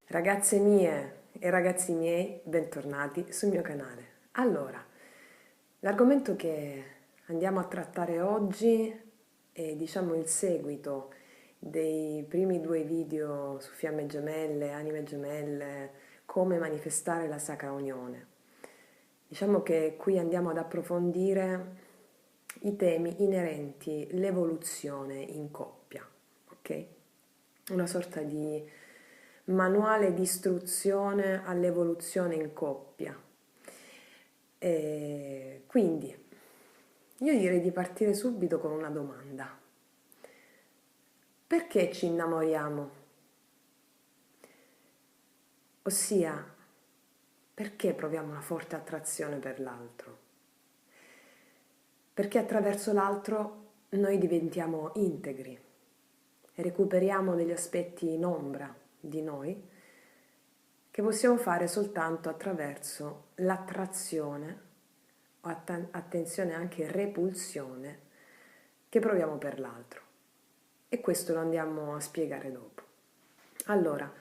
Ragazze mie e ragazzi miei, bentornati sul mio canale. Allora, l'argomento che andiamo a trattare oggi è, diciamo, il seguito dei primi due video su fiamme gemelle, anime gemelle, come manifestare la Sacra Unione. Diciamo che qui andiamo ad approfondire i temi inerenti all'evoluzione in coppia, ok? Una sorta di manuale di istruzione all'evoluzione in coppia. Quindi io direi di partire subito con una domanda. Perché ci innamoriamo? Ossia, perché proviamo una forte attrazione per l'altro? Perché attraverso l'altro noi diventiamo integri, recuperiamo degli aspetti in ombra di noi che possiamo fare soltanto attraverso l'attrazione o attenzione anche repulsione che proviamo per l'altro. E questo lo andiamo a spiegare dopo. Allora,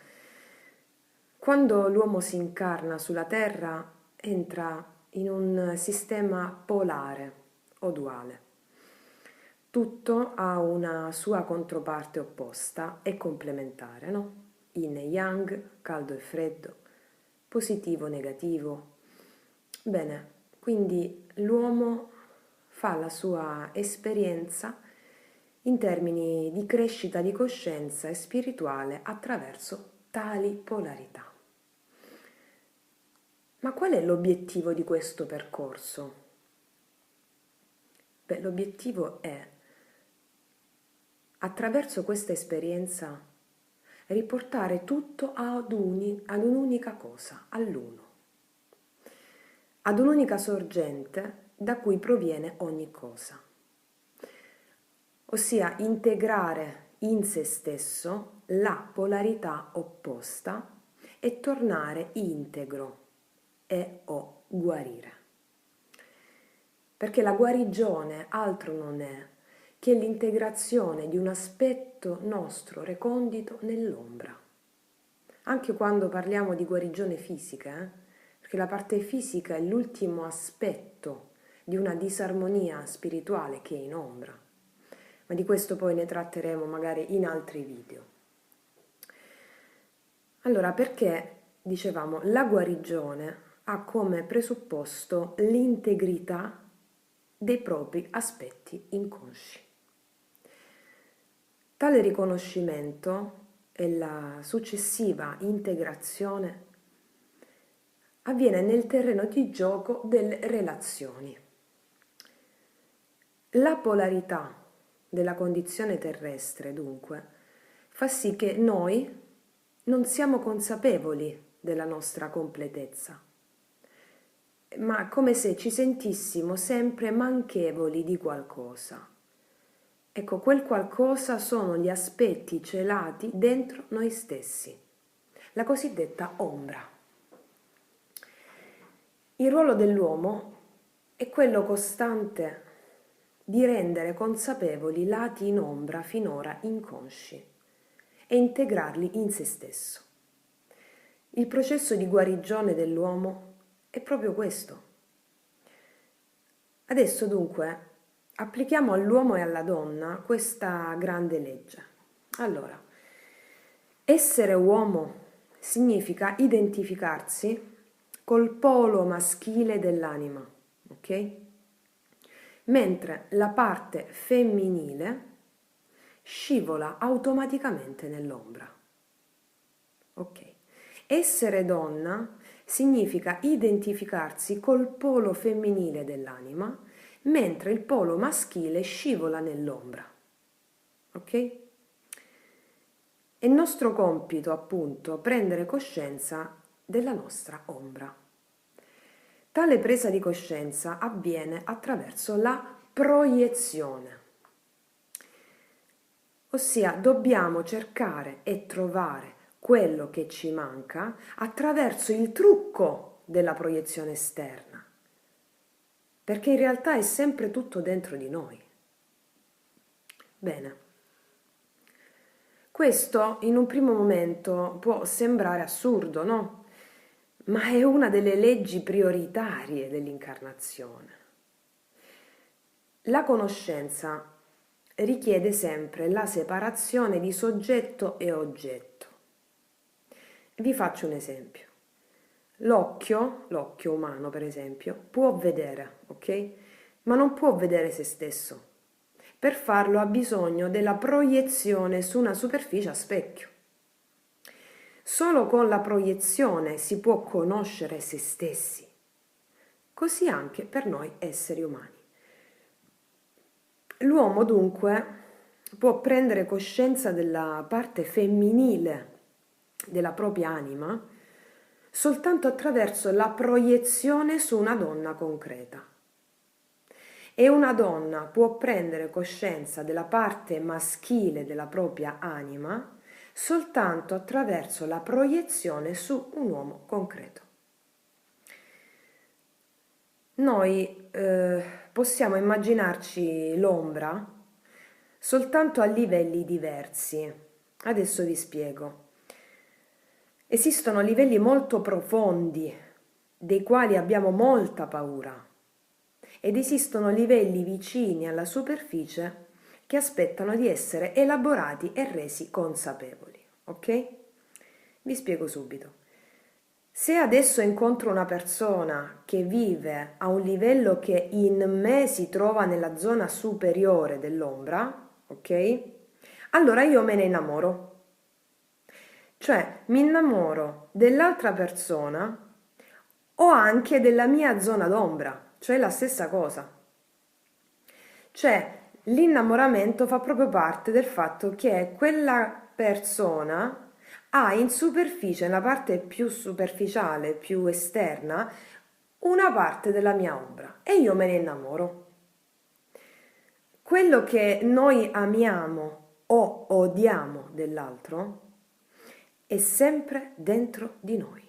quando l'uomo si incarna sulla Terra entra in un sistema polare o duale. Tutto ha una sua controparte opposta e complementare, no? Yin e yang, caldo e freddo, positivo, negativo. Bene, quindi l'uomo fa la sua esperienza in termini di crescita di coscienza e spirituale attraverso tali polarità. Ma qual è l'obiettivo di questo percorso? Beh, l'obiettivo è, attraverso questa esperienza, riportare tutto ad un'unica cosa, all'uno, ad un'unica sorgente da cui proviene ogni cosa, ossia integrare in se stesso la polarità opposta e tornare integro e o guarire. Perché la guarigione altro non è che l'integrazione di un aspetto nostro recondito nell'ombra. Anche quando parliamo di guarigione fisica, perché la parte fisica è l'ultimo aspetto di una disarmonia spirituale che è in ombra. Ma di questo poi ne tratteremo magari in altri video. Allora, perché dicevamo la guarigione ha come presupposto l'integrità dei propri aspetti inconsci. Tale riconoscimento e la successiva integrazione avviene nel terreno di gioco delle relazioni. La polarità della condizione terrestre, dunque, fa sì che noi non siamo consapevoli della nostra completezza, ma come se ci sentissimo sempre manchevoli di qualcosa. Ecco, quel qualcosa sono gli aspetti celati dentro noi stessi, la cosiddetta ombra. Il ruolo dell'uomo è quello costante di rendere consapevoli i lati in ombra finora inconsci e integrarli in se stesso. Il processo di guarigione dell'uomo è proprio questo. Adesso dunque applichiamo all'uomo e alla donna questa grande legge. Allora, essere uomo significa identificarsi col polo maschile dell'anima, ok? Mentre la parte femminile scivola automaticamente nell'ombra. Ok. Essere donna significa identificarsi col polo femminile dell'anima, mentre il polo maschile scivola nell'ombra. Ok? È nostro compito, appunto, prendere coscienza della nostra ombra. Tale presa di coscienza avviene attraverso la proiezione, ossia dobbiamo cercare e trovare quello che ci manca attraverso il trucco della proiezione esterna, perché in realtà è sempre tutto dentro di noi. Bene, Questo in un primo momento può sembrare assurdo, no? Ma è una delle leggi prioritarie dell'incarnazione. La conoscenza richiede sempre la separazione di soggetto e oggetto. Vi faccio un esempio. L'occhio umano per esempio, può vedere, ok? Ma non può vedere se stesso. Per farlo ha bisogno della proiezione su una superficie a specchio. Solo con la proiezione si può conoscere se stessi. Così anche per noi esseri umani. L'uomo dunque può prendere coscienza della parte femminile della propria anima soltanto attraverso la proiezione su una donna concreta. E una donna può prendere coscienza della parte maschile della propria anima soltanto attraverso la proiezione su un uomo concreto. Noi possiamo immaginarci l'ombra soltanto a livelli diversi. Adesso vi spiego. Esistono livelli molto profondi, dei quali abbiamo molta paura, ed esistono livelli vicini alla superficie che aspettano di essere elaborati e resi consapevoli. Ok? Vi spiego subito. Se adesso incontro una persona che vive a un livello che in me si trova nella zona superiore dell'ombra, ok? Allora io me ne innamoro. Cioè mi innamoro dell'altra persona o anche della mia zona d'ombra, cioè la stessa cosa. Cioè l'innamoramento fa proprio parte del fatto che quella persona ha in superficie, nella parte più superficiale, più esterna, una parte della mia ombra e io me ne innamoro. Quello che noi amiamo o odiamo dell'altro è sempre dentro di noi.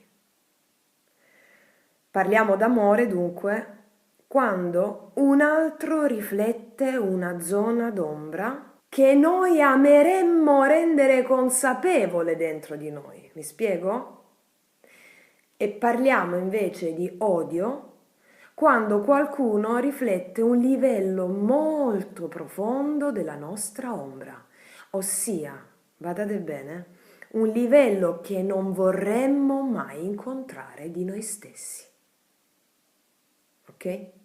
Parliamo d'amore dunque quando un altro riflette una zona d'ombra che noi ameremmo rendere consapevole dentro di noi. Mi spiego? E parliamo invece di odio quando qualcuno riflette un livello molto profondo della nostra ombra, ossia, badate bene, un livello che non vorremmo mai incontrare di noi stessi. Ok?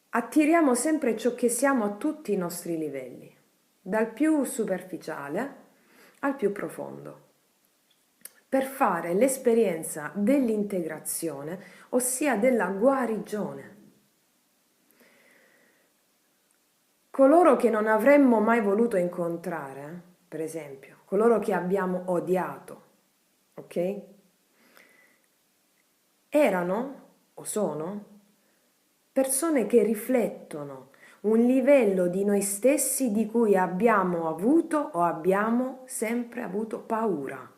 Attiriamo sempre ciò che siamo a tutti i nostri livelli, dal più superficiale al più profondo, per fare l'esperienza dell'integrazione, ossia della guarigione. Coloro che non avremmo mai voluto incontrare, per esempio, coloro che abbiamo odiato, ok? Erano o sono persone che riflettono un livello di noi stessi di cui abbiamo avuto o abbiamo sempre avuto paura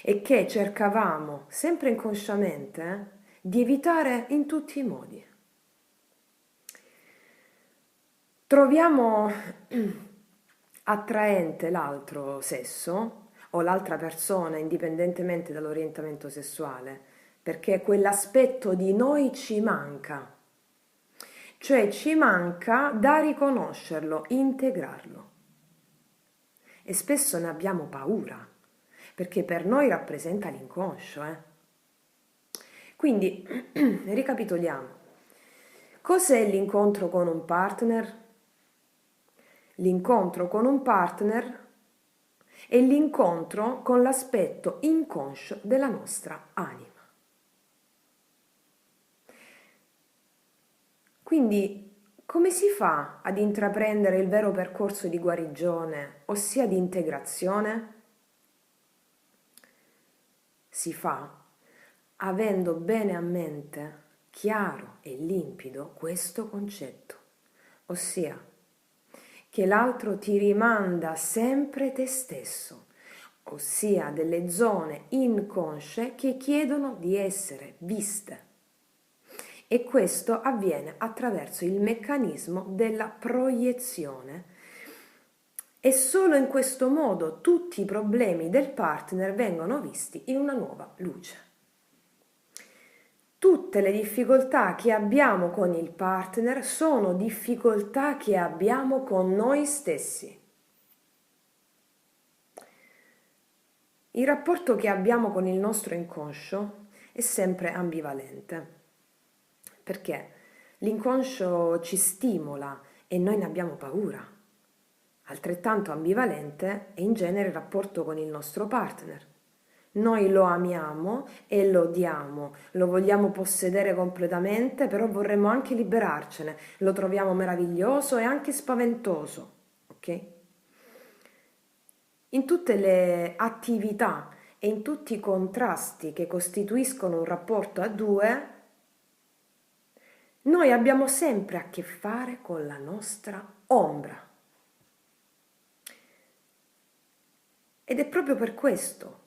e che cercavamo sempre inconsciamente di evitare in tutti i modi. Troviamo attraente l'altro sesso o l'altra persona indipendentemente dall'orientamento sessuale perché quell'aspetto di noi ci manca. Cioè ci manca da riconoscerlo, integrarlo. E spesso ne abbiamo paura, perché per noi rappresenta l'inconscio. Quindi, ricapitoliamo. Cos'è l'incontro con un partner? L'incontro con un partner è l'incontro con l'aspetto inconscio della nostra anima. Quindi, come si fa ad intraprendere il vero percorso di guarigione, ossia di integrazione? Si fa avendo bene a mente, chiaro e limpido questo concetto, ossia che l'altro ti rimanda sempre te stesso, ossia delle zone inconsce che chiedono di essere viste. E questo avviene attraverso il meccanismo della proiezione E solo in questo modo tutti i problemi del partner vengono visti in una nuova luce. Tutte le difficoltà che abbiamo con il partner sono difficoltà che abbiamo con noi stessi. Il rapporto che abbiamo con il nostro inconscio è sempre ambivalente, perché l'inconscio ci stimola e noi ne abbiamo paura. Altrettanto ambivalente è in genere il rapporto con il nostro partner. Noi lo amiamo e lo odiamo, lo vogliamo possedere completamente, però vorremmo anche liberarcene, lo troviamo meraviglioso e anche spaventoso, ok? In tutte le attività e in tutti i contrasti che costituiscono un rapporto a due, noi abbiamo sempre a che fare con la nostra ombra. Ed è proprio per questo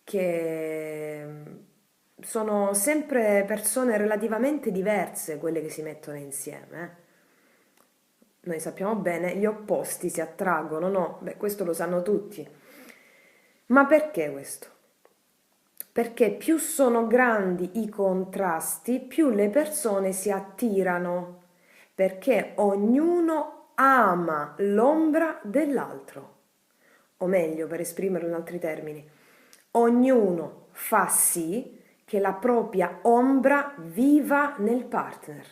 che sono sempre persone relativamente diverse quelle che si mettono insieme. Noi sappiamo bene, gli opposti si attraggono, no? Beh, questo lo sanno tutti. Ma perché questo? Perché più sono grandi i contrasti, più le persone si attirano, perché ognuno ama l'ombra dell'altro. O meglio, per esprimerlo in altri termini, ognuno fa sì che la propria ombra viva nel partner.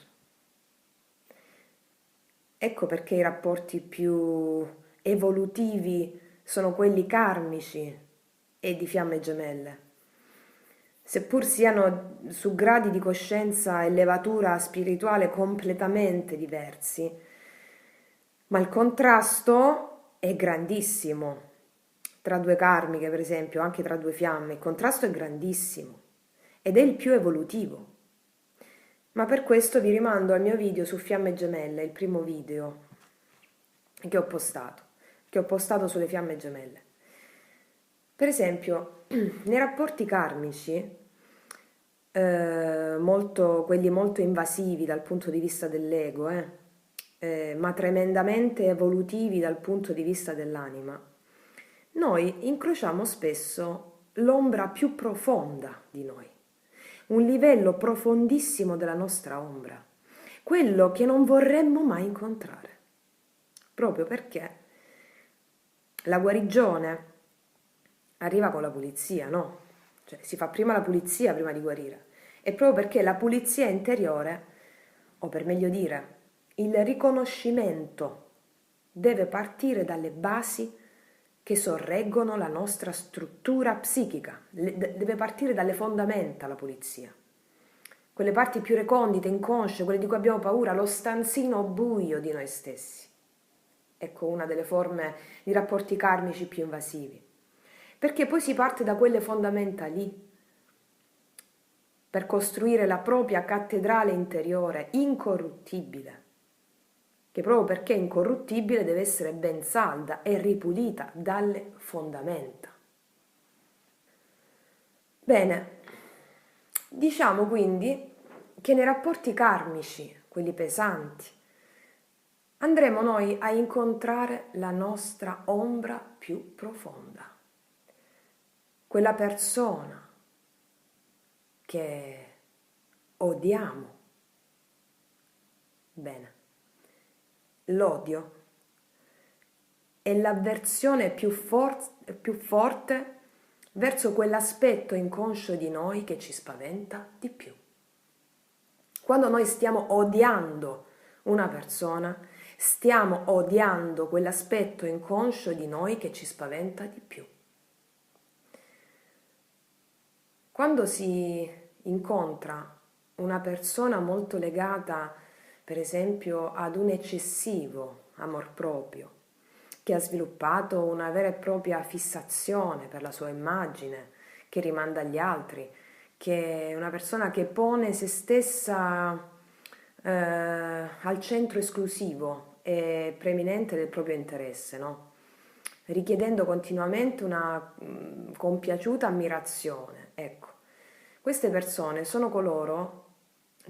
Ecco perché i rapporti più evolutivi sono quelli karmici e di fiamme gemelle. Seppur siano su gradi di coscienza e levatura spirituale completamente diversi, ma il contrasto è grandissimo. Tra due karmiche, per esempio, anche tra due fiamme, il contrasto è grandissimo ed è il più evolutivo. Ma per questo vi rimando al mio video su Fiamme Gemelle, il primo video che ho postato sulle fiamme gemelle. Per esempio, nei rapporti karmici, quelli molto invasivi dal punto di vista dell'ego, ma tremendamente evolutivi dal punto di vista dell'anima, noi incrociamo spesso l'ombra più profonda di noi, un livello profondissimo della nostra ombra, quello che non vorremmo mai incontrare, proprio perché la guarigione arriva con la pulizia, no? Cioè si fa prima la pulizia prima di guarire. E proprio perché la pulizia interiore, o per meglio dire, il riconoscimento deve partire dalle basi che sorreggono la nostra struttura psichica, deve partire dalle fondamenta la pulizia. Quelle parti più recondite, inconsce, quelle di cui abbiamo paura, lo stanzino buio di noi stessi. Ecco una delle forme di rapporti karmici più invasivi. Perché poi si parte da quelle fondamenta lì per costruire la propria cattedrale interiore incorruttibile, che proprio perché è incorruttibile deve essere ben salda e ripulita dalle fondamenta. Bene, diciamo quindi che nei rapporti karmici, quelli pesanti, andremo noi a incontrare la nostra ombra più profonda, quella persona che odiamo. Bene, l'odio è l'avversione più forte verso quell'aspetto inconscio di noi che ci spaventa di più. Quando noi stiamo odiando una persona, stiamo odiando quell'aspetto inconscio di noi che ci spaventa di più. Quando si incontra una persona molto legata, per esempio, ad un eccessivo amor proprio, che ha sviluppato una vera e propria fissazione per la sua immagine, che rimanda agli altri, che è una persona che pone se stessa al centro esclusivo e preeminente del proprio interesse, no? Richiedendo continuamente una compiaciuta ammirazione. Ecco, queste persone sono coloro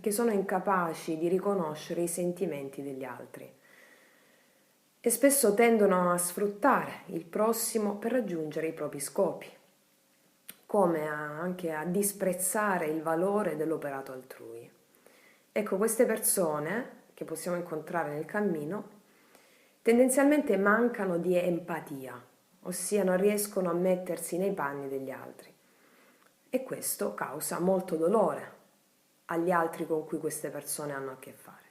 che sono incapaci di riconoscere i sentimenti degli altri. e spesso tendono a sfruttare il prossimo per raggiungere i propri scopi, come anche a disprezzare il valore dell'operato altrui. Ecco, queste persone che possiamo incontrare nel cammino tendenzialmente mancano di empatia, ossia non riescono a mettersi nei panni degli altri. E questo causa molto dolore agli altri con cui queste persone hanno a che fare.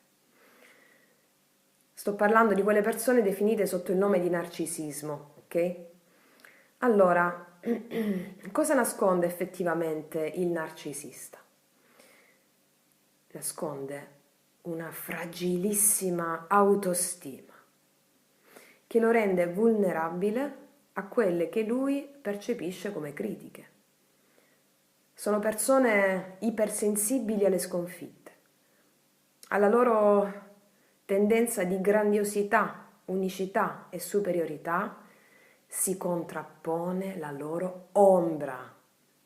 Sto parlando di quelle persone definite sotto il nome di narcisismo, ok? Allora, cosa nasconde effettivamente il narcisista? Nasconde una fragilissima autostima che lo rende vulnerabile a quelle che lui percepisce come critiche. Sono persone ipersensibili alle sconfitte, alla loro tendenza di grandiosità, unicità e superiorità si contrappone la loro ombra,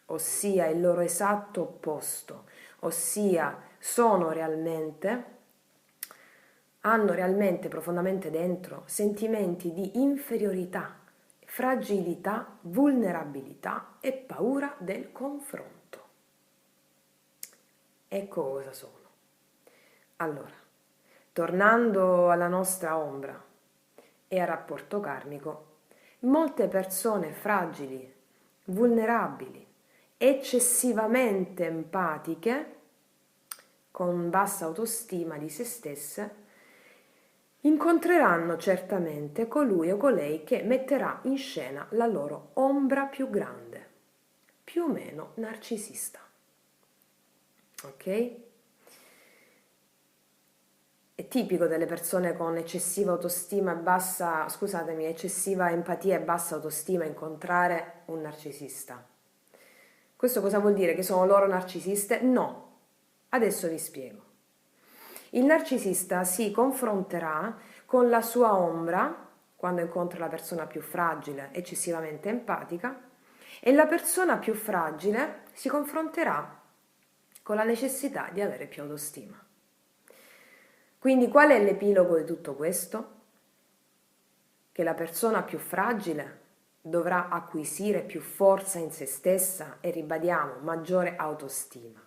ossia il loro esatto opposto, ossia hanno realmente profondamente dentro sentimenti di inferiorità, fragilità, vulnerabilità e paura del confronto. Ecco cosa sono. Allora, tornando alla nostra ombra e al rapporto karmico, molte persone fragili, vulnerabili, eccessivamente empatiche, con bassa autostima di se stesse, incontreranno certamente colui o colei che metterà in scena la loro ombra più grande, più o meno narcisista. Ok? È tipico delle persone con eccessiva autostima e eccessiva empatia e bassa autostima incontrare un narcisista. Questo cosa vuol dire? Che sono loro narcisiste? No. Adesso vi spiego. Il narcisista si confronterà con la sua ombra quando incontra la persona più fragile, eccessivamente empatica, e la persona più fragile si confronterà con la necessità di avere più autostima. Quindi qual è l'epilogo di tutto questo? Che la persona più fragile dovrà acquisire più forza in se stessa e, ribadiamo, maggiore autostima,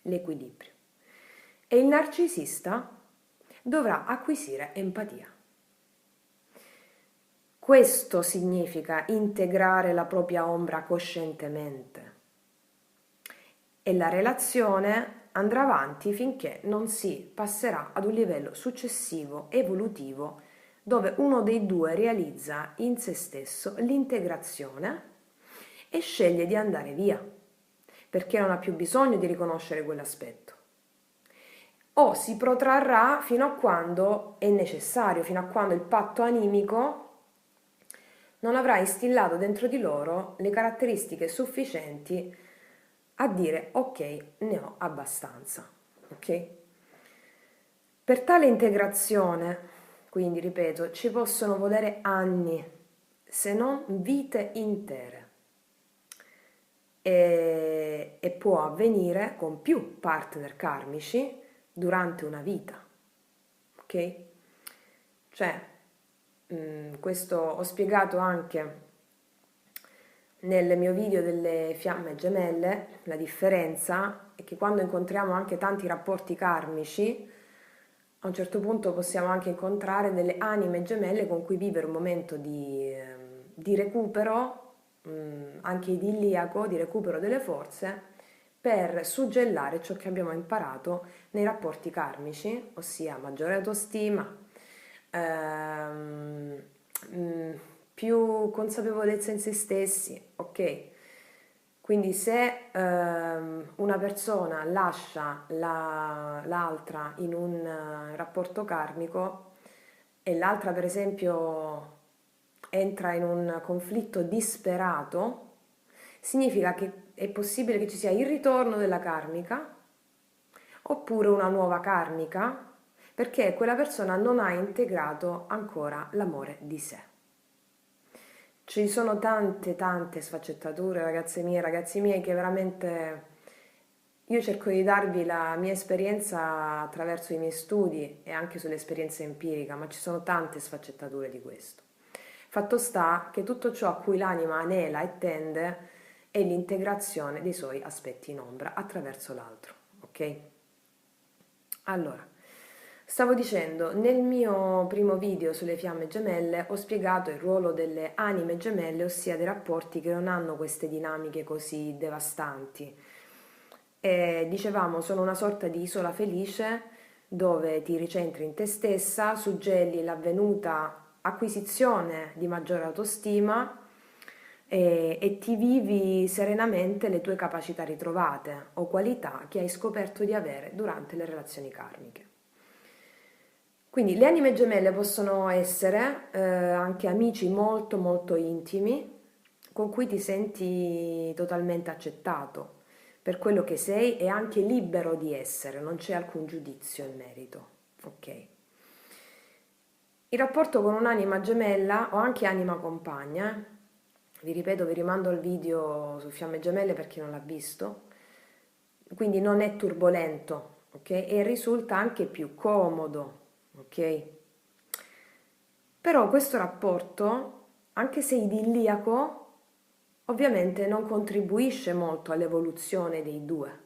l'equilibrio. E il narcisista dovrà acquisire empatia. Questo significa integrare la propria ombra coscientemente. E la relazione andrà avanti finché non si passerà ad un livello successivo, evolutivo, dove uno dei due realizza in se stesso l'integrazione e sceglie di andare via, perché non ha più bisogno di riconoscere quell'aspetto. O si protrarrà fino a quando è necessario, fino a quando il patto animico non avrà instillato dentro di loro le caratteristiche sufficienti a dire ok, ne ho abbastanza, ok? Per tale integrazione, quindi ripeto, ci possono volere anni, se non vite intere, e può avvenire con più partner karmici durante una vita, ok? Cioè, questo ho spiegato anche nel mio video delle fiamme gemelle. La differenza è che quando incontriamo anche tanti rapporti karmici, a un certo punto possiamo anche incontrare delle anime gemelle con cui vivere un momento di recupero, anche idilliaco, di recupero delle forze, per suggellare ciò che abbiamo imparato nei rapporti karmici, ossia maggiore autostima, ehm, più consapevolezza in se stessi, ok? Quindi se una persona lascia l'altra in un rapporto karmico e l'altra per esempio entra in un conflitto disperato, significa che è possibile che ci sia il ritorno della karmica oppure una nuova karmica perché quella persona non ha integrato ancora l'amore di sé. Ci sono tante sfaccettature, ragazze mie, ragazzi miei, che veramente Io cerco di darvi la mia esperienza attraverso i miei studi e anche sull'esperienza empirica, ma ci sono tante sfaccettature di questo. Fatto sta che tutto ciò a cui l'anima anela e tende è l'integrazione dei suoi aspetti in ombra attraverso l'altro, ok? Allora, stavo dicendo, nel mio primo video sulle fiamme gemelle ho spiegato il ruolo delle anime gemelle, ossia dei rapporti che non hanno queste dinamiche così devastanti. E dicevamo, sono una sorta di isola felice dove ti ricentri in te stessa, suggelli l'avvenuta acquisizione di maggiore autostima e ti vivi serenamente le tue capacità ritrovate o qualità che hai scoperto di avere durante le relazioni karmiche. Quindi le anime gemelle possono essere anche amici molto molto intimi con cui ti senti totalmente accettato per quello che sei e anche libero di essere, non c'è alcun giudizio in merito. Ok. Il rapporto con un'anima gemella o anche anima compagna, vi ripeto, vi rimando al video su Fiamme Gemelle per chi non l'ha visto, quindi non è turbolento, ok? E risulta anche più comodo, ok? Però questo rapporto, anche se idilliaco, ovviamente non contribuisce molto all'evoluzione dei due.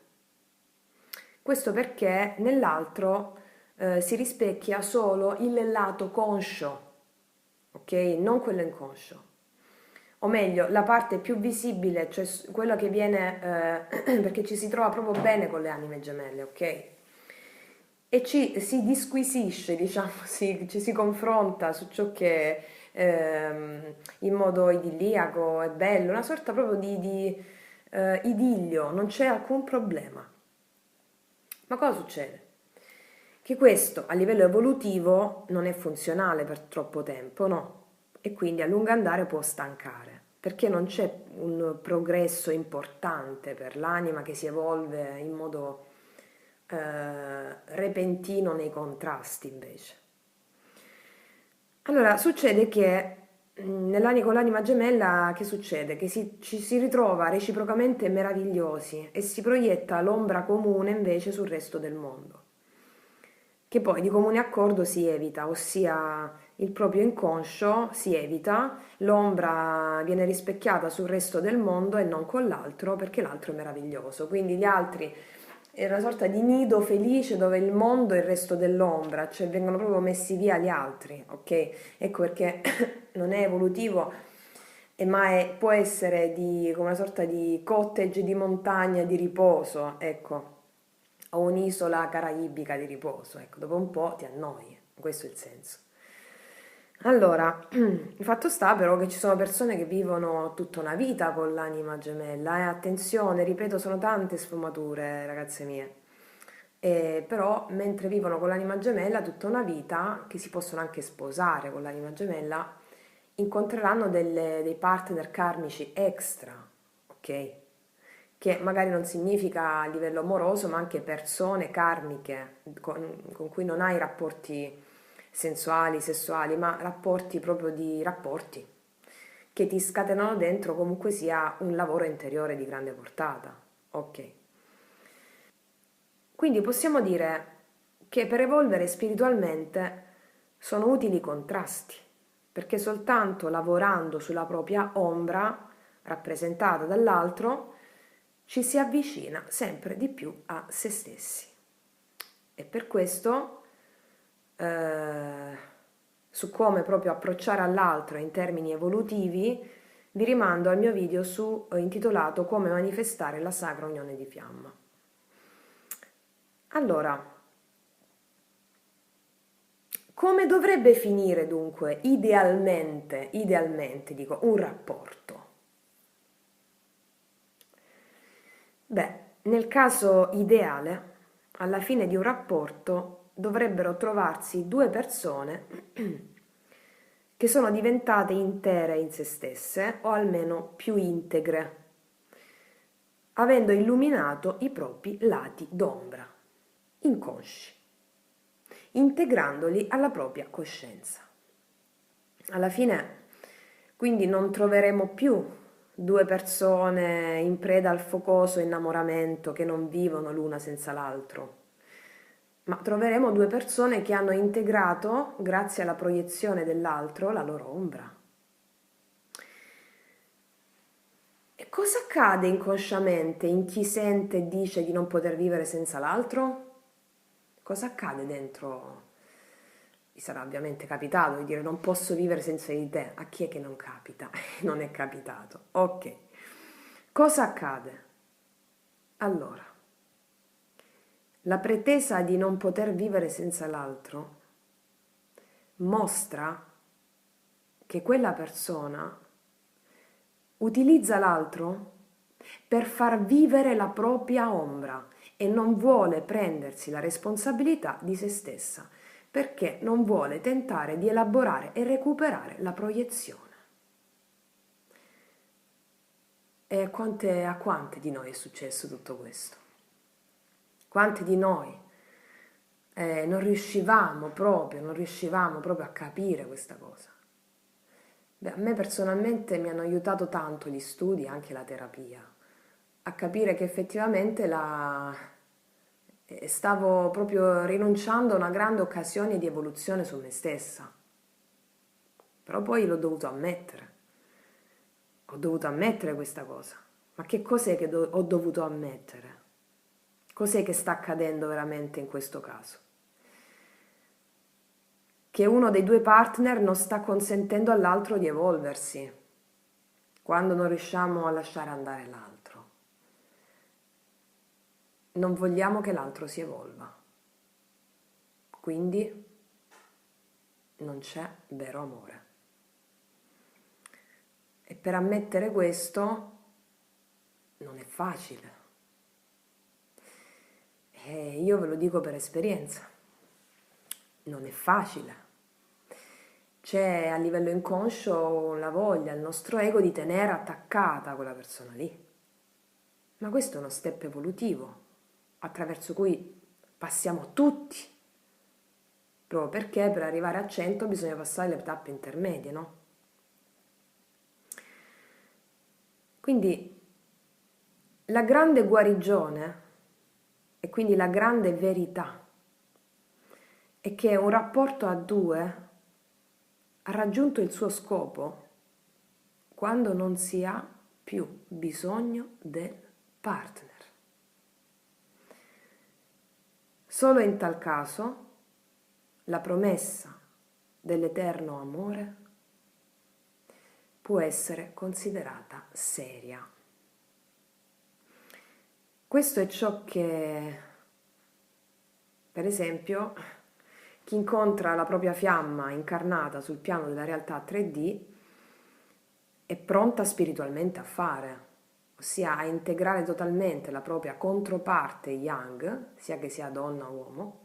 Questo perché nell'altro si rispecchia solo il lato conscio, ok? Non quello inconscio. O meglio, la parte più visibile, cioè quella che viene, perché ci si trova proprio bene con le anime gemelle, ok? E si disquisisce, diciamo, ci si confronta su ciò che in modo idilliaco è bello, una sorta proprio di idillio, non c'è alcun problema. Ma cosa succede? Che questo a livello evolutivo non è funzionale per troppo tempo, no? E quindi a lungo andare può stancare, perché non c'è un progresso importante per l'anima che si evolve in modo repentino nei contrasti invece. Allora, succede che con l'anima gemella che succede? Che ci si ritrova reciprocamente meravigliosi e si proietta l'ombra comune invece sul resto del mondo, che poi di comune accordo si evita, ossia il proprio inconscio si evita, l'ombra viene rispecchiata sul resto del mondo e non con l'altro perché l'altro è meraviglioso. Quindi gli altri è una sorta di nido felice dove il mondo è il resto dell'ombra, cioè vengono proprio messi via gli altri, ok? Ecco perché non è evolutivo, può essere come una sorta di cottage di montagna di riposo, ecco, o un'isola caraibica di riposo, ecco, dopo un po' ti annoi, questo è il senso. Allora, il fatto sta però che ci sono persone che vivono tutta una vita con l'anima gemella e attenzione, ripeto, sono tante sfumature, ragazze mie. Però mentre vivono con l'anima gemella tutta una vita, che si possono anche sposare con l'anima gemella, incontreranno dei partner karmici extra, ok? Che magari non significa a livello amoroso, ma anche persone karmiche con cui non hai rapporti sensuali, sessuali, ma rapporti proprio di rapporti che ti scatenano dentro comunque sia un lavoro interiore di grande portata. Ok. Quindi possiamo dire che per evolvere spiritualmente sono utili i contrasti, perché soltanto lavorando sulla propria ombra, rappresentata dall'altro, ci si avvicina sempre di più a se stessi. E per questo, su come proprio approcciare all'altro in termini evolutivi, vi rimando al mio video intitolato Come manifestare la sacra unione di fiamma. Allora, come dovrebbe finire dunque idealmente dico, un rapporto? Beh, nel caso ideale, alla fine di un rapporto dovrebbero trovarsi due persone che sono diventate intere in se stesse o almeno più integre, avendo illuminato i propri lati d'ombra, inconsci, integrandoli alla propria coscienza. Alla fine, quindi non troveremo più due persone in preda al focoso innamoramento che non vivono l'una senza l'altro, ma troveremo due persone che hanno integrato, grazie alla proiezione dell'altro, la loro ombra. E cosa accade inconsciamente in chi sente e dice di non poter vivere senza l'altro? Cosa accade dentro? Mi sarà ovviamente capitato di dire non posso vivere senza di te. A chi è che non capita? Non è capitato. Ok. Cosa accade? Allora, la pretesa di non poter vivere senza l'altro mostra che quella persona utilizza l'altro per far vivere la propria ombra e non vuole prendersi la responsabilità di se stessa, perché non vuole tentare di elaborare e recuperare la proiezione. E a quante di noi è successo tutto questo? Quante di noi non riuscivamo proprio a capire questa cosa? Beh, a me personalmente mi hanno aiutato tanto gli studi, anche la terapia, a capire che effettivamente stavo proprio rinunciando a una grande occasione di evoluzione su me stessa. Però poi l'ho dovuto ammettere. Ho dovuto ammettere questa cosa. Ma che cos'è che ho dovuto ammettere? Cos'è che sta accadendo veramente in questo caso? Che uno dei due partner non sta consentendo all'altro di evolversi, quando non riusciamo a lasciare andare l'altro. Non vogliamo che l'altro si evolva. Quindi non c'è vero amore. E per ammettere questo non è facile. E io ve lo dico per esperienza, non è facile. C'è a livello inconscio la voglia, il nostro ego di tenere attaccata quella persona lì. Ma questo è uno step evolutivo attraverso cui passiamo tutti, proprio perché per arrivare a 100 bisogna passare le tappe intermedie, no? Quindi la grande guarigione e quindi la grande verità è che un rapporto a due ha raggiunto il suo scopo quando non si ha più bisogno del partner. Solo in tal caso la promessa dell'eterno amore può essere considerata seria. Questo è ciò che, per esempio, chi incontra la propria fiamma incarnata sul piano della realtà 3D è pronta spiritualmente a fare, ossia a integrare totalmente la propria controparte yang, sia che sia donna o uomo,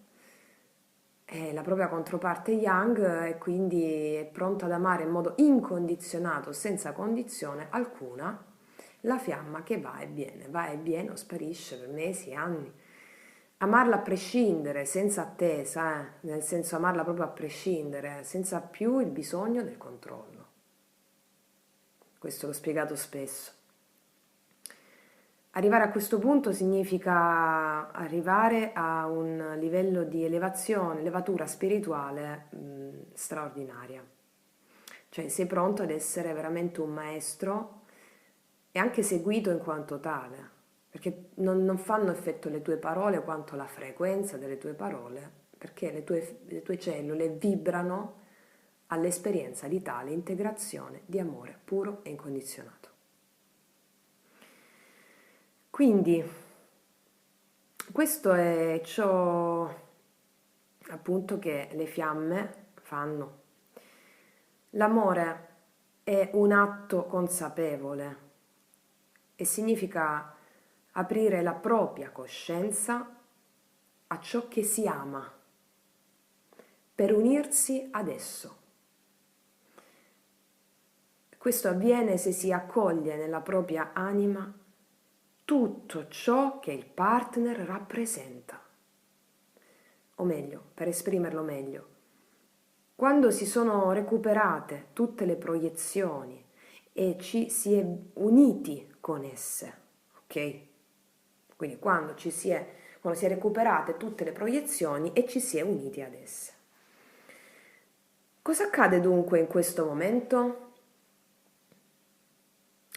e la propria controparte yang e quindi è pronta ad amare in modo incondizionato, senza condizione alcuna, la fiamma che va e viene o sparisce per mesi, anni. Amarla a prescindere, senza attesa, nel senso amarla proprio a prescindere, senza più il bisogno del controllo. Questo l'ho spiegato spesso. Arrivare a questo punto significa arrivare a un livello di elevazione, levatura spirituale straordinaria. Cioè sei pronto ad essere veramente un maestro e anche seguito in quanto tale, perché non fanno effetto le tue parole quanto la frequenza delle tue parole, perché le tue cellule vibrano all'esperienza di tale integrazione di amore puro e incondizionato. Quindi questo è ciò appunto che le fiamme fanno. L'amore è un atto consapevole e significa aprire la propria coscienza a ciò che si ama per unirsi ad esso. Questo avviene se si accoglie nella propria anima tutto ciò che il partner rappresenta. O meglio, per esprimerlo meglio, quando si sono recuperate tutte le proiezioni e ci si è uniti con esse, ok? Quindi quando si è recuperate tutte le proiezioni e ci si è uniti ad esse. Cosa accade dunque in questo momento?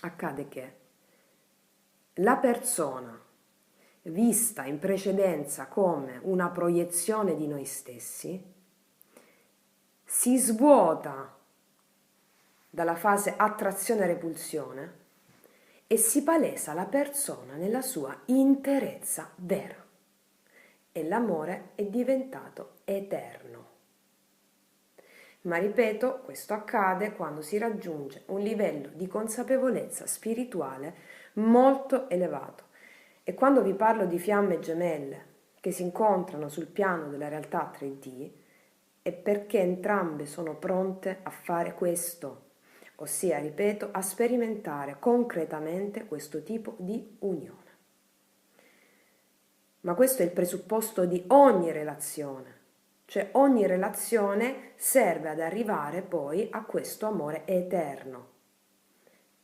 Accade che la persona vista in precedenza come una proiezione di noi stessi si svuota dalla fase attrazione-repulsione e si palesa la persona nella sua interezza vera e l'amore è diventato eterno. Ma ripeto, questo accade quando si raggiunge un livello di consapevolezza spirituale molto elevato. E quando vi parlo di fiamme gemelle che si incontrano sul piano della realtà 3D, è perché entrambe sono pronte a fare questo, ossia, ripeto, a sperimentare concretamente questo tipo di unione. Ma questo è il presupposto di ogni relazione, cioè ogni relazione serve ad arrivare poi a questo amore eterno,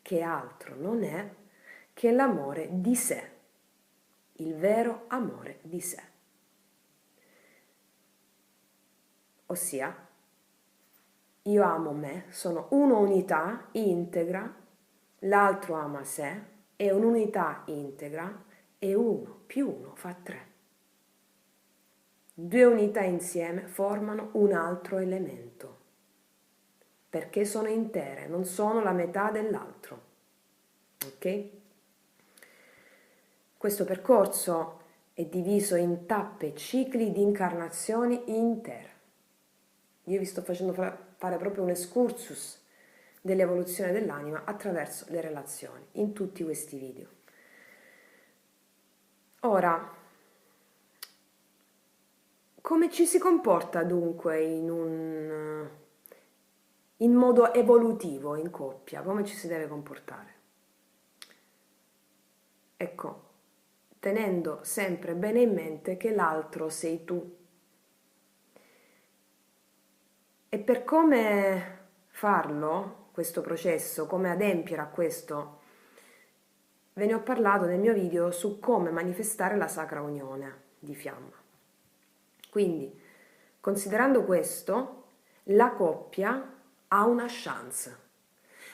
che altro non è che l'amore di sé, il vero amore di sé. Ossia, io amo me, sono un'unità integra, l'altro ama sé, è un'unità integra e 1 più 1 fa 3. Due unità insieme formano un altro elemento, perché sono intere, non sono la metà dell'altro. Ok? Questo percorso è diviso in tappe, cicli di incarnazioni intere. Io vi sto facendo fare proprio un excursus dell'evoluzione dell'anima attraverso le relazioni in tutti questi video. Ora, come ci si comporta dunque in modo evolutivo in coppia? Come ci si deve comportare? Ecco, tenendo sempre bene in mente che l'altro sei tu. E per come farlo, questo processo, come adempiere a questo, ve ne ho parlato nel mio video su come manifestare la Sacra Unione di Fiamma. Quindi, considerando questo, la coppia ha una chance.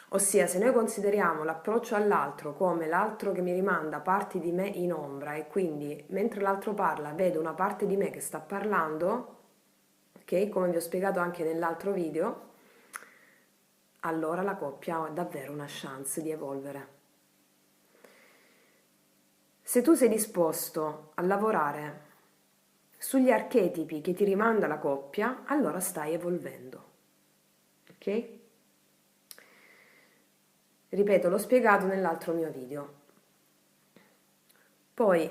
Ossia, se noi consideriamo l'approccio all'altro come l'altro che mi rimanda parti di me in ombra e quindi mentre l'altro parla vedo una parte di me che sta parlando, ok, come vi ho spiegato anche nell'altro video, allora la coppia ha davvero una chance di evolvere. Se tu sei disposto a lavorare sugli archetipi che ti rimanda la coppia, allora stai evolvendo. Ok? Ripeto, l'ho spiegato nell'altro mio video. Poi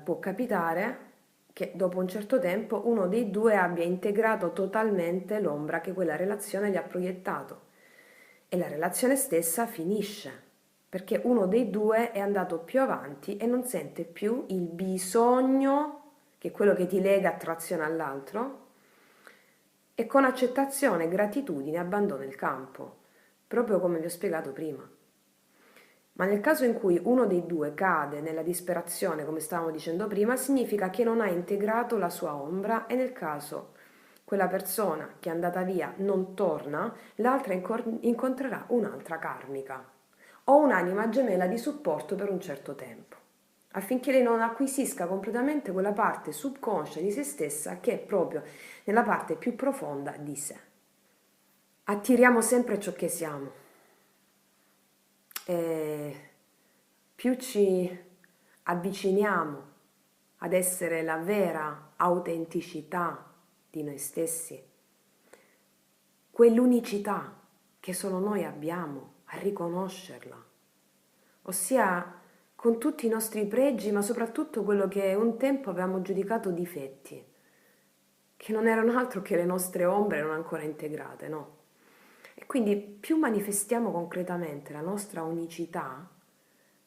può capitare che dopo un certo tempo uno dei due abbia integrato totalmente l'ombra che quella relazione gli ha proiettato e la relazione stessa finisce perché uno dei due è andato più avanti e non sente più il bisogno, che è quello che ti lega attrazione all'altro, e con accettazione e gratitudine abbandona il campo, proprio come vi ho spiegato prima. Ma nel caso in cui uno dei due cade nella disperazione, come stavamo dicendo prima, significa che non ha integrato la sua ombra e nel caso quella persona che è andata via non torna, l'altra incontrerà un'altra karmica o un'anima gemella di supporto per un certo tempo, affinché lei non acquisisca completamente quella parte subconscia di se stessa che è proprio nella parte più profonda di sé. Attiriamo sempre ciò che siamo. E più ci avviciniamo ad essere la vera autenticità di noi stessi, quell'unicità che solo noi abbiamo, a riconoscerla, ossia con tutti i nostri pregi, ma soprattutto quello che un tempo avevamo giudicato difetti, che non erano altro che le nostre ombre non ancora integrate, no? E quindi più manifestiamo concretamente la nostra unicità,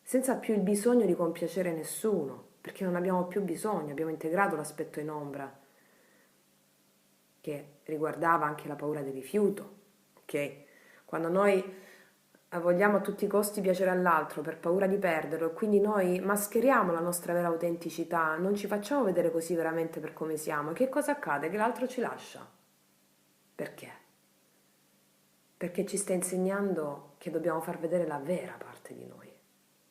senza più il bisogno di compiacere nessuno, perché non abbiamo più bisogno, abbiamo integrato l'aspetto in ombra, che riguardava anche la paura del rifiuto, ok? quando noi vogliamo a tutti i costi piacere all'altro per paura di perderlo e quindi noi mascheriamo la nostra vera autenticità, non ci facciamo vedere così veramente per come siamo, e che cosa accade? Che l'altro ci lascia. Perché? Perché ci sta insegnando che dobbiamo far vedere la vera parte di noi,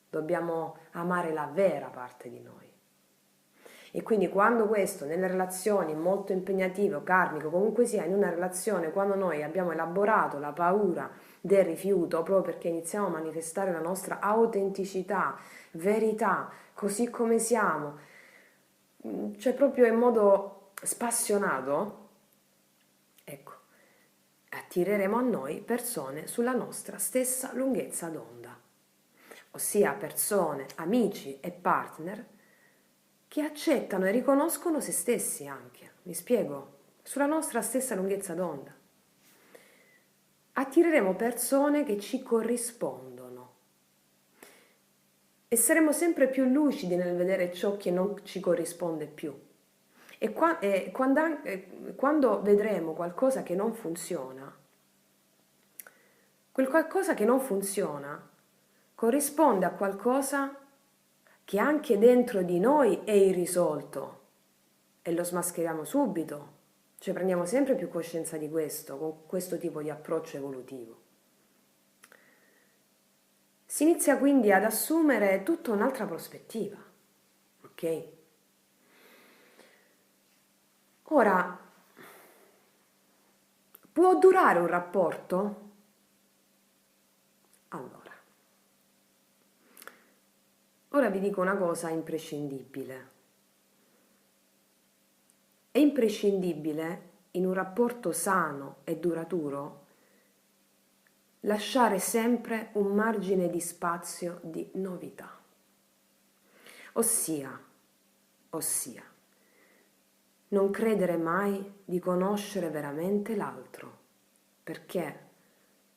dobbiamo amare la vera parte di noi. E quindi quando questo, nelle relazioni molto impegnative o karmiche, comunque sia in una relazione, quando noi abbiamo elaborato la paura del rifiuto, proprio perché iniziamo a manifestare la nostra autenticità, verità, così come siamo, cioè proprio in modo spassionato, ecco, attireremo a noi persone sulla nostra stessa lunghezza d'onda, ossia persone, amici e partner che accettano e riconoscono se stessi anche, mi spiego, sulla nostra stessa lunghezza d'onda. Attireremo persone che ci corrispondono e saremo sempre più lucidi nel vedere ciò che non ci corrisponde più. E quando vedremo qualcosa che non funziona, quel qualcosa che non funziona corrisponde a qualcosa che anche dentro di noi è irrisolto e lo smascheriamo subito, cioè prendiamo sempre più coscienza di questo, con questo tipo di approccio evolutivo. Si inizia quindi ad assumere tutta un'altra prospettiva, ok? Ora, può durare un rapporto? Allora, ora vi dico una cosa imprescindibile. È imprescindibile in un rapporto sano e duraturo lasciare sempre un margine di spazio di novità. Ossia, non credere mai di conoscere veramente l'altro, perché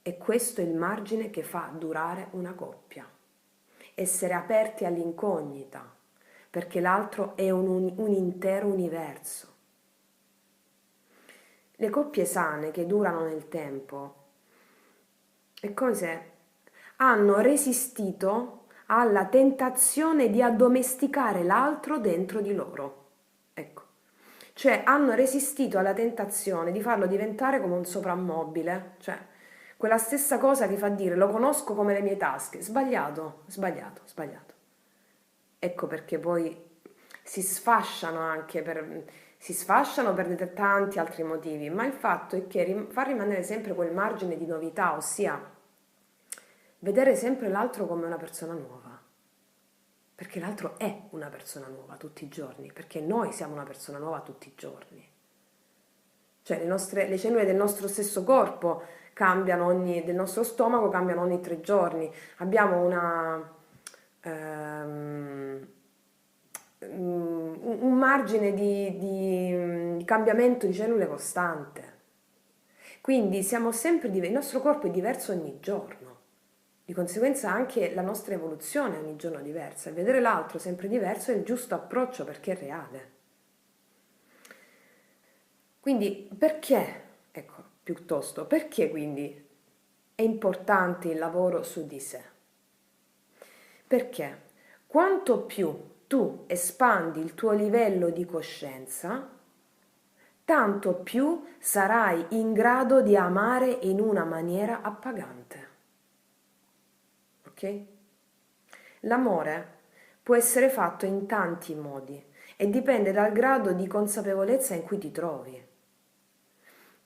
è questo il margine che fa durare una coppia. Essere aperti all'incognita, perché l'altro è un intero universo. Le coppie sane che durano nel tempo è come se hanno resistito alla tentazione di addomesticare l'altro dentro di loro. Ecco, cioè hanno resistito alla tentazione di farlo diventare come un soprammobile, cioè quella stessa cosa che fa dire lo conosco come le mie tasche. Sbagliato, sbagliato, sbagliato. Ecco perché poi si sfasciano per tanti altri motivi, ma il fatto è che fa rimanere sempre quel margine di novità, ossia vedere sempre l'altro come una persona nuova, perché l'altro è una persona nuova tutti i giorni, perché noi siamo una persona nuova tutti i giorni. Cioè le cellule del nostro stesso corpo del nostro stomaco cambiano ogni 3 giorni, abbiamo un margine di cambiamento di cellule costante. Quindi il nostro corpo è diverso ogni giorno, di conseguenza anche la nostra evoluzione è ogni giorno diversa, e vedere l'altro sempre diverso è il giusto approccio perché è reale. Quindi perché quindi è importante il lavoro su di sé? Perché quanto più tu espandi il tuo livello di coscienza, tanto più sarai in grado di amare in una maniera appagante. Ok? L'amore può essere fatto in tanti modi e dipende dal grado di consapevolezza in cui ti trovi.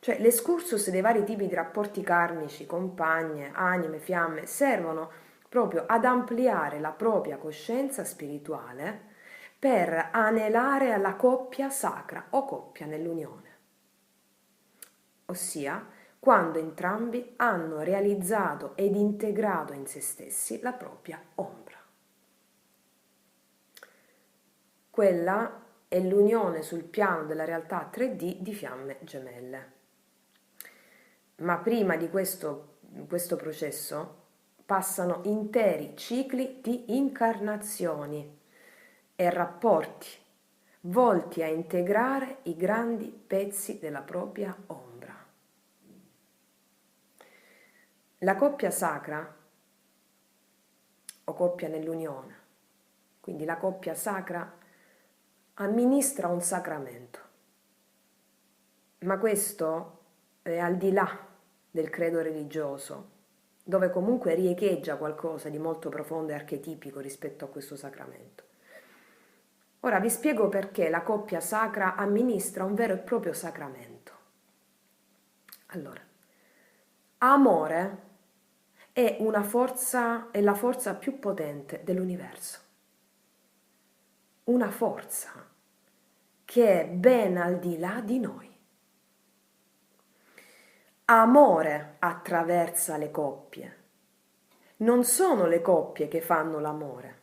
Cioè, l'excursus dei vari tipi di rapporti karmici, compagne, anime, fiamme, servono proprio ad ampliare la propria coscienza spirituale per anelare alla coppia sacra o coppia nell'unione. Ossia, quando entrambi hanno realizzato ed integrato in se stessi la propria ombra. Quella è l'unione sul piano della realtà 3D di fiamme gemelle. Ma prima di questo processo passano interi cicli di incarnazioni e rapporti volti a integrare i grandi pezzi della propria ombra. La coppia sacra o coppia nell'unione, quindi la coppia sacra amministra un sacramento, ma questo è al di là del credo religioso, dove comunque riecheggia qualcosa di molto profondo e archetipico rispetto a questo sacramento. Ora vi spiego perché la coppia sacra amministra un vero e proprio sacramento. Allora, amore è è la forza più potente dell'universo. Una forza che è ben al di là di noi. Amore attraversa le coppie. Non sono le coppie che fanno l'amore,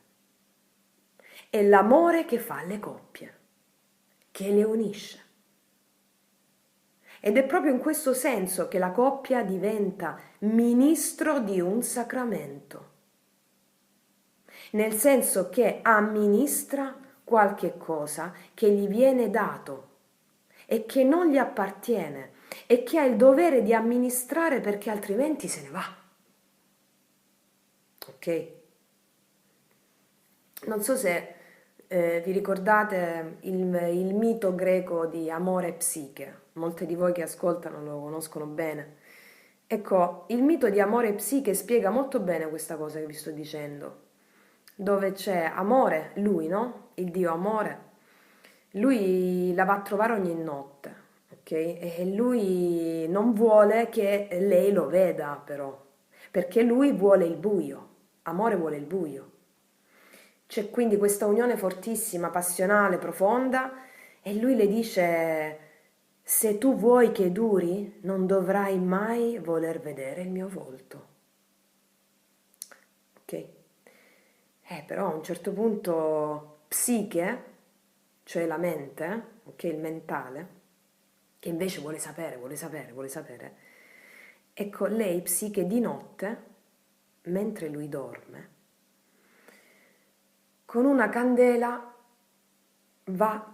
è l'amore che fa le coppie, che le unisce. Ed è proprio in questo senso che la coppia diventa ministro di un sacramento, nel senso che amministra qualche cosa che gli viene dato e che non gli appartiene e che ha il dovere di amministrare perché altrimenti se ne va. Ok? Non so se vi ricordate il mito greco di Amore e Psiche, molte di voi che ascoltano lo conoscono bene. Ecco, il mito di Amore e Psiche spiega molto bene questa cosa che vi sto dicendo, dove c'è Amore, lui, no? Il dio Amore, lui la va a trovare ogni notte, ok? E lui non vuole che lei lo veda però, perché lui vuole il buio, Amore vuole il buio. C'è quindi questa unione fortissima, passionale, profonda, e lui le dice: se tu vuoi che duri, non dovrai mai voler vedere il mio volto. Ok? Però a un certo punto psiche, cioè la mente, ok, il mentale, che invece vuole sapere, vuole sapere, vuole sapere. Ecco, lei, psiche, di notte, mentre lui dorme, con una candela va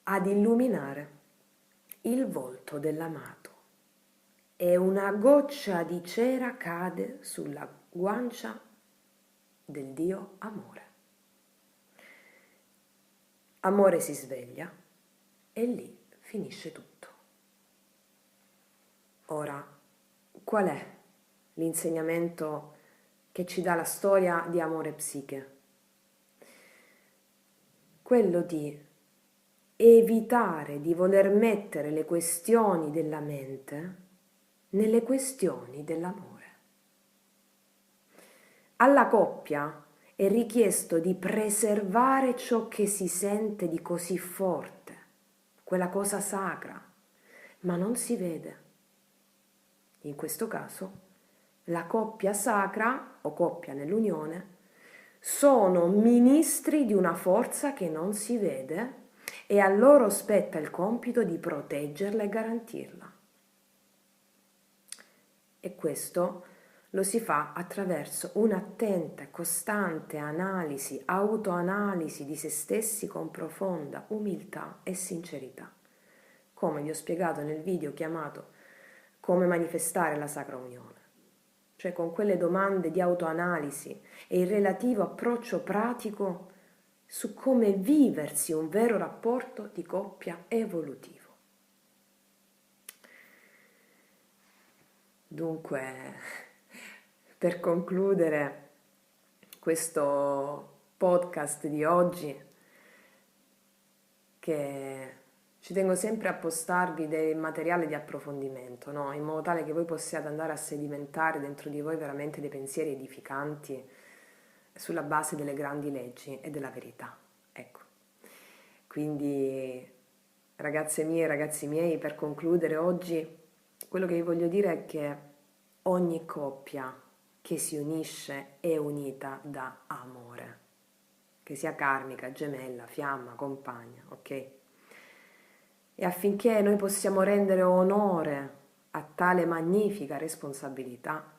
ad illuminare il volto dell'amato e una goccia di cera cade sulla guancia del dio Amore. Amore si sveglia e lì finisce tutto. Ora, qual è l'insegnamento che ci dà la storia di Amore e Psiche? Quello di evitare di voler mettere le questioni della mente nelle questioni dell'amore. Alla coppia è richiesto di preservare ciò che si sente di così forte, quella cosa sacra, ma non si vede. In questo caso, la coppia sacra o coppia nell'unione sono ministri di una forza che non si vede e a loro spetta il compito di proteggerla e garantirla. E questo lo si fa attraverso un'attenta e costante analisi, autoanalisi di se stessi con profonda umiltà e sincerità, come vi ho spiegato nel video chiamato Come manifestare la Sacra Unione, cioè con quelle domande di autoanalisi e il relativo approccio pratico su come viversi un vero rapporto di coppia evolutivo. Dunque, per concludere questo podcast di oggi, che ci tengo sempre a postarvi del materiale di approfondimento, no? In modo tale che voi possiate andare a sedimentare dentro di voi veramente dei pensieri edificanti sulla base delle grandi leggi e della verità. Ecco. Quindi, ragazze mie e ragazzi miei, per concludere oggi, quello che vi voglio dire è che ogni coppia che si unisce è unita da amore, che sia karmica, gemella, fiamma, compagna, ok? E affinché noi possiamo rendere onore a tale magnifica responsabilità,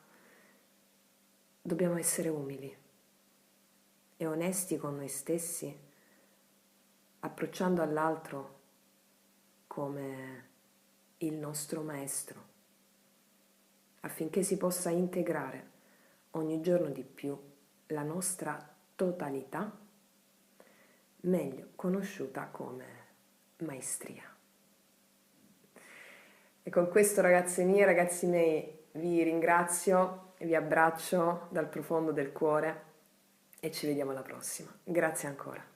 dobbiamo essere umili e onesti con noi stessi, approcciando all'altro come il nostro maestro. affinché si possa integrare ogni giorno di più la nostra totalità, meglio conosciuta come maestria. E con questo, ragazze mie, ragazzi miei, vi ringrazio, vi abbraccio dal profondo del cuore e ci vediamo alla prossima. Grazie ancora.